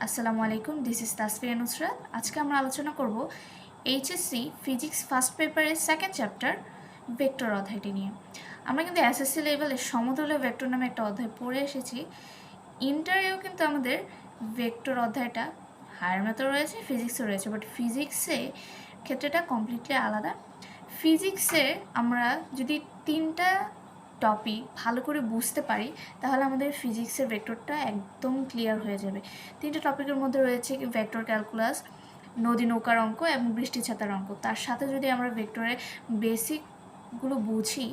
আসসালামু আলাইকুম, this is Tasfia Nusrat. আজকে আমরা আলোচনা করব এইচএসসি ফিজিক্স ফার্স্ট পেপারের সেকেন্ড চ্যাপ্টার ভেক্টর অধ্যায়টি নিয়ে। আমরা কিন্তু এসএসসি লেভেলে সমতুল্য ভেক্টর নামে একটা অধ্যায় পড়ে এসেছি। ইন্টারেও কিন্তু আমাদের ভেক্টর অধ্যায়টা হায়ার ম্যাথও রয়েছে, ফিজিক্সও রয়েছে, বাট ফিজিক্সে ক্ষেত্রেটা কমপ্লিটলি আলাদা। ফিজিক্সে আমরা যদি তিনটা টপিক ভালো করে বুঝতে পারি তাহলে আমাদের ফিজিক্সের ভেক্টরটা একদম ক্লিয়ার হয়ে যাবে। তিনটা টপিকের মধ্যে রয়েছে ভেক্টর ক্যালকুলাস, নদী নৌকার অঙ্ক এবং বৃষ্টি ছাতার অঙ্ক। তার সাথে যদি আমরা ভেক্টরের বেসিকগুলো বুঝি,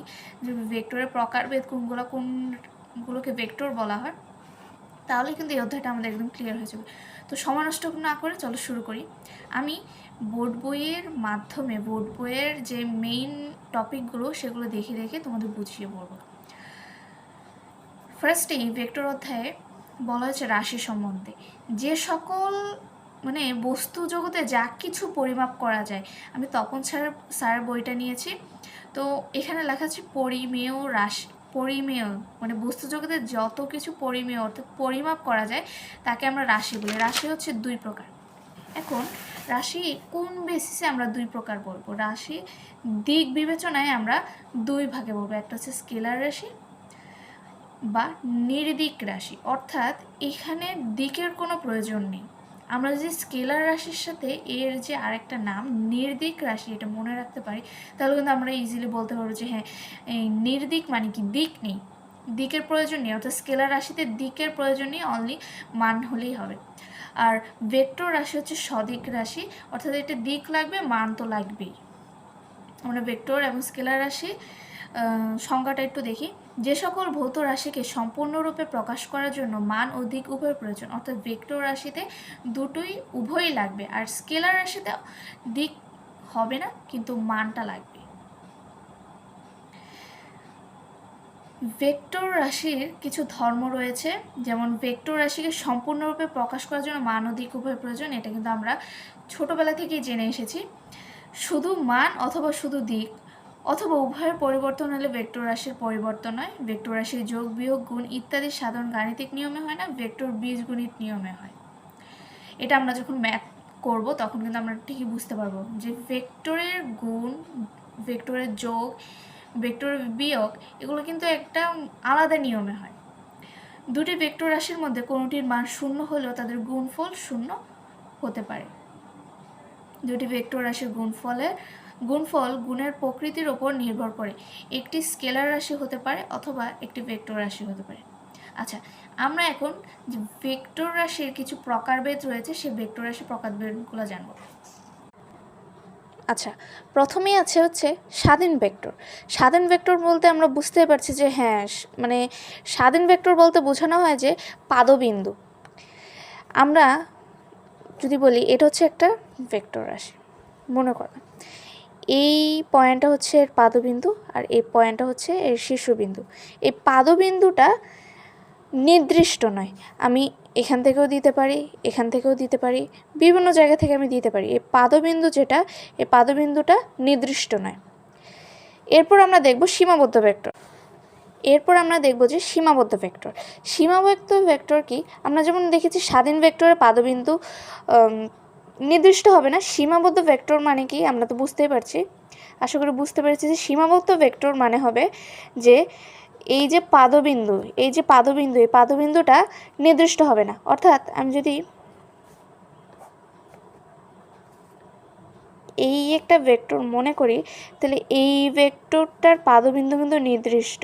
যে ভেক্টরের প্রকারভেদ কোনগুলোকে ভেক্টর বলা হয়, তাহলে কিন্তু এই অধ্যায়টা আমাদের একদম ক্লিয়ার হয়ে যাবে। তো সময় নষ্ট না করে চলো শুরু করি। আমি বোর্ড বইয়ের মাধ্যমে বোর্ড বইয়ের যে মেইন টপিকগুলো সেগুলো দেখে দেখে তোমাদের বুঝিয়ে বলবো। ফার্স্টেই ভেক্টর অধ্যায়ে বলা হয়েছে রাশি সম্বন্ধে। যে সকল বস্তু জগতে যা কিছু পরিমাপ করা যায়, আমি তপন স্যারের বইটা নিয়েছি। তো এখানে লেখা আছে পরিমেয় রাশি। পরিমেয় বস্তু জগতে যত কিছু পরিমেয় অর্থাৎ পরিমাপ করা যায় তাকে আমরা রাশি বলি। রাশি হচ্ছে দুই প্রকার। এখন রাশি কোন বেসিসে আমরা দুই প্রকার বলবো? রাশি দিক বিবেচনায় আমরা দুই ভাগে বলবো। একটা হচ্ছে স্কেলার রাশি বা নির্দিক রাশি, অর্থাৎ এখানে দিকের কোনো প্রয়োজন নেই। আমরা যদি স্কেলার রাশির সাথে এর যে আরেকটা নাম নির্দিক রাশি এটা মনে রাখতে পারি, তাহলে কিন্তু আমরা ইজিলি বলতে পারবো যে হ্যাঁ, এই নির্দিক মানে কি, দিক নেই, দিকের প্রয়োজন নেই। অর্থাৎ স্কেলার রাশিতে দিকের প্রয়োজন নেই, অনলি মান হলেই হবে। আর ভেক্টর রাশি হচ্ছে সদিক রাশি, অর্থাৎ এটা দিক লাগবে, মান তো লাগবেই। আমরা ভেক্টর এবং স্কেলার রাশি সংজ্ঞাটা একটু দেখি। যে সকল ভৌত রাশিকে সম্পূর্ণরূপে প্রকাশ করার জন্য মান ও দিক উভয় প্রয়োজন, অর্থাৎ ভেক্টর রাশিতে দুটোই উভয়ই লাগবে, আর স্কেলার রাশিতে দিক হবে না কিন্তু মানটা লাগবে। ভেক্টর রাশির কিছু ধর্ম রয়েছে, যেমন ভেক্টর রাশিকে সম্পূর্ণরূপে প্রকাশ করার জন্য মান ও দিক উভয় প্রয়োজন। এটা কিন্তু আমরা ছোটোবেলা থেকেই জেনে এসেছি। শুধু মান অথবা শুধু দিক অথবা উভয়ের পরিবর্তন হলে ভেক্টর রাশির পরিবর্তন হয়। ভেক্টর রাশির যোগ বিয়োগ গুণ ইত্যাদি সাধারণ গাণিতিক নিয়মে হয় না, ভেক্টর বীজগণিত নিয়মে হয়। এটা আমরা যখন ম্যাথ করব তখন কিন্তু আমরা ঠিকই বুঝতে পারবো যে ভেক্টরের গুণ, ভেক্টরের যোগ, ভেক্টরের বিয়োগ এগুলো কিন্তু একটা আলাদা নিয়মে হয়। দুটি ভেক্টর রাশির মধ্যে কোনোটির মান শূন্য হলেও তাদের গুণফল শূন্য হতে পারে। দুটি ভেক্টর রাশির গুণফল গুণের প্রকৃতির ওপর নির্ভর করে। একটি স্কেলার রাশি হতে পারে অথবা একটি ভেক্টর রাশি হতে পারে। আচ্ছা, আমরা এখন যে ভেক্টর রাশির কিছু প্রকারভেদ রয়েছে সেই ভেক্টর রাশির প্রকারভেদগুলো জানব। আচ্ছা, প্রথমেই হচ্ছে স্বাধীন ভেক্টর। স্বাধীন ভেক্টর বলতে আমরা বুঝতে পারছি যে হ্যাঁ, স্বাধীন ভেক্টর বলতে বোঝানো হয় যে পাদবিন্দু। আমরা যদি বলি এটা হচ্ছে একটা ভেক্টর রাশি, মনে করো এই পয়েন্টটা হচ্ছে এর পাদবিন্দু আর এই পয়েন্টটা হচ্ছে এর শীর্ষবিন্দু। এই পাদবিন্দুটা নির্দিষ্ট নয়, আমি এখান থেকেও দিতে পারি, এখান থেকেও দিতে পারি, বিভিন্ন জায়গা থেকে আমি দিতে পারি। এই পাদবিন্দু যেটা, এই পাদবিন্দুটা নির্দিষ্ট নয়। এরপর আমরা দেখব সীমাবদ্ধ ভেক্টর। যে সীমাবদ্ধ ভেক্টর। সীমাবদ্ধ ভেক্টর কি? আমরা যেমন দেখেছি স্বাধীন ভেক্টরের পাদবিন্দু নির্দিষ্ট হবে না। সীমাবদ্ধ ভেক্টর মানে কি আমরা তো বুঝতেই পারছি, আশা করি বুঝতে পেরেছি যে সীমাবদ্ধ ভেক্টর মানে হবে যে এই যে পাদবিন্দু, এই পাদবিন্দুটা নির্দিষ্ট হবে না। অর্থাৎ আমি যদি এই একটা ভেক্টর মনে করি, তাহলে এই ভেক্টরটার পাদবিন্দু কিন্তু নির্দিষ্ট।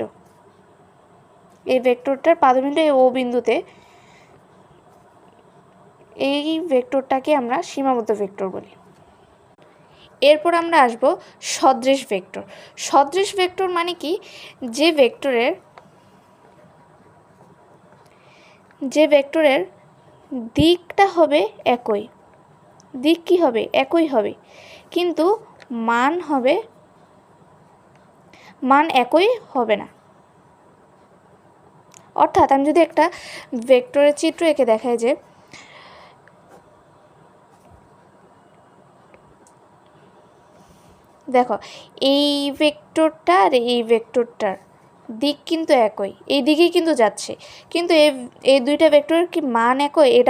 এই ভেক্টরটার পাদবিন্দু ও বিন্দুতে, এই ভেক্টরটাকে আমরা সীমাবদ্ধ ভেক্টর বলি। এরপর আমরা আসব সদৃশ ভেক্টর। সদৃশ ভেক্টর মানে কি? যে ভেক্টরের দিকটা হবে একই, দিক কি হবে? একই হবে, কিন্তু মান একই হবে না। অর্থাৎ আমি যদি একটা ভেক্টরের চিত্র এঁকে দেখাই যে দেখো এই ভেক্টরটা আর এই ভেক্টরটার দিক কিন্তু একই, এই দিকেই কিন্তু যাচ্ছে, কিন্তু এই দুইটা ভেক্টরের কি মান একই? এটা